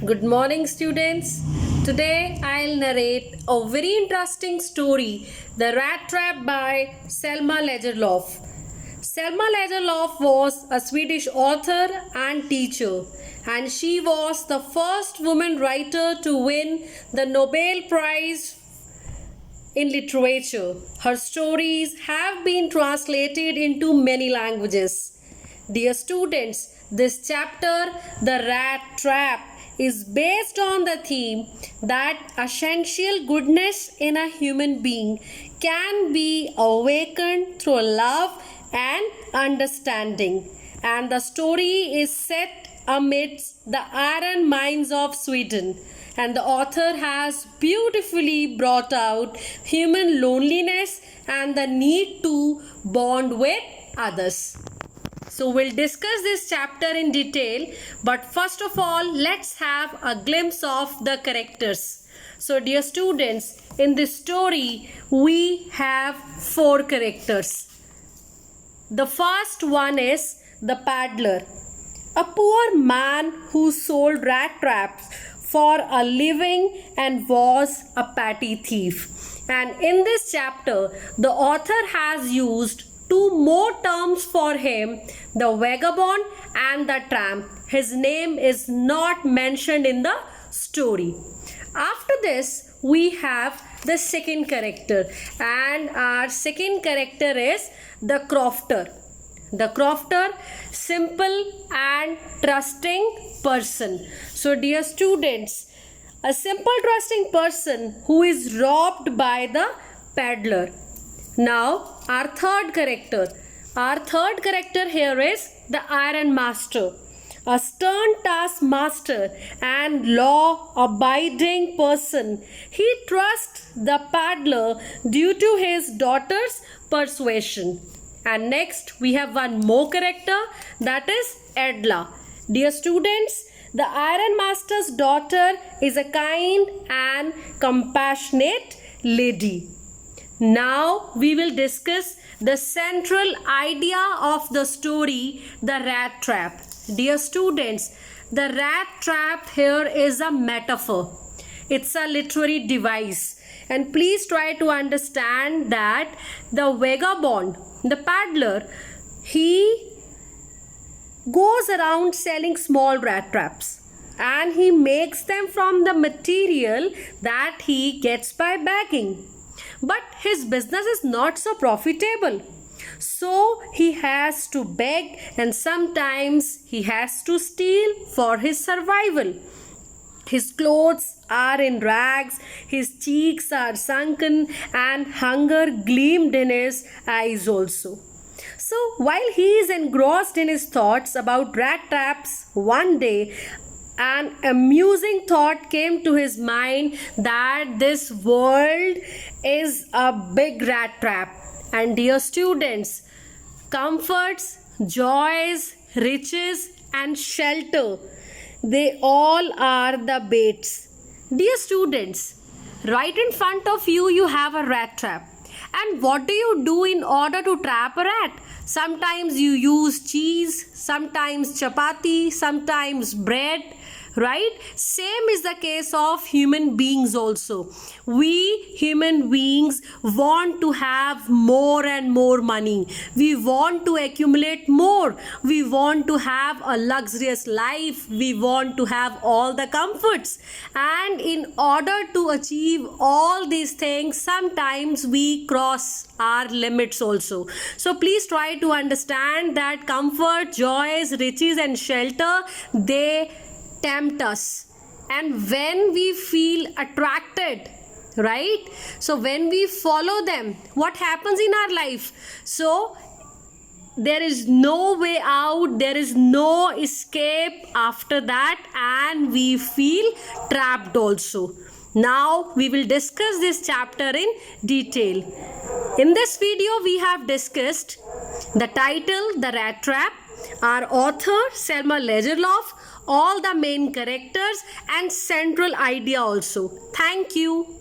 Good morning, students. Today I'll narrate a very interesting story, The Rat Trap by Selma Lagerlöf. Selma Lagerlöf was a Swedish author and teacher, and she was the first woman writer to win the Nobel Prize in literature. Her stories have been translated into many languages. Dear students, this chapter, The Rat Trap, is based on the theme that essential goodness in a human being can be awakened through love and understanding. And the story is set amidst the iron mines of Sweden. And the author has beautifully brought out human loneliness and the need to bond with others. So we'll discuss this chapter in detail, but first of all, let's have a glimpse of the characters. So dear students, in this story, we have 4 characters. The first one is the paddler, a poor man who sold rat traps for a living and was a petty thief. And in this chapter, the author has used 2 more terms for him, the vagabond and the tramp. His name is not mentioned in the story. After this, we have the second character, and our second character is the crofter. The crofter, simple and trusting person. So dear students, a simple trusting person who is robbed by the peddler. Now our third character. Our third character here is the iron master, a stern taskmaster and law-abiding person. He trusts the peddler due to his daughter's persuasion. And next we have one more character, that is Edla. Dear students, the iron master's daughter is a kind and compassionate lady. Now we will discuss the central idea of the story, the rat trap. Dear students, the rat trap here is a metaphor. It's a literary device. And please try to understand that the vagabond, the peddler, he goes around selling small rat traps. And he makes them from the material that he gets by begging. But his business is not so profitable. So he has to beg, and sometimes he has to steal for his survival. His clothes are in rags, his cheeks are sunken, and hunger gleamed in his eyes also. So while he is engrossed in his thoughts about rat traps, one day an amusing thought came to his mind that this world is a big rat trap. And dear students, comforts, joys, riches and shelter, they all are the baits. Dear students, right in front of you, you have a rat trap. And what do you do in order to trap a rat? Sometimes you use cheese, sometimes chapati, sometimes bread. Right? Same is the case of human beings also. We human beings want to have more and more money. We want to accumulate more. We want to have a luxurious life. We want to have all the comforts. And in order to achieve all these things, sometimes we cross our limits also. So please try to understand that comfort, joys, riches and shelter, they tempt us. And when we feel attracted, right, so when we follow them, what happens in our life? So there is no way out, there is no escape after that, and we feel trapped also. Now we will discuss this chapter in detail. In this video we have discussed the title, The Rat Trap, our author Selma Lagerlöf, all the main characters and central idea also. Thank you.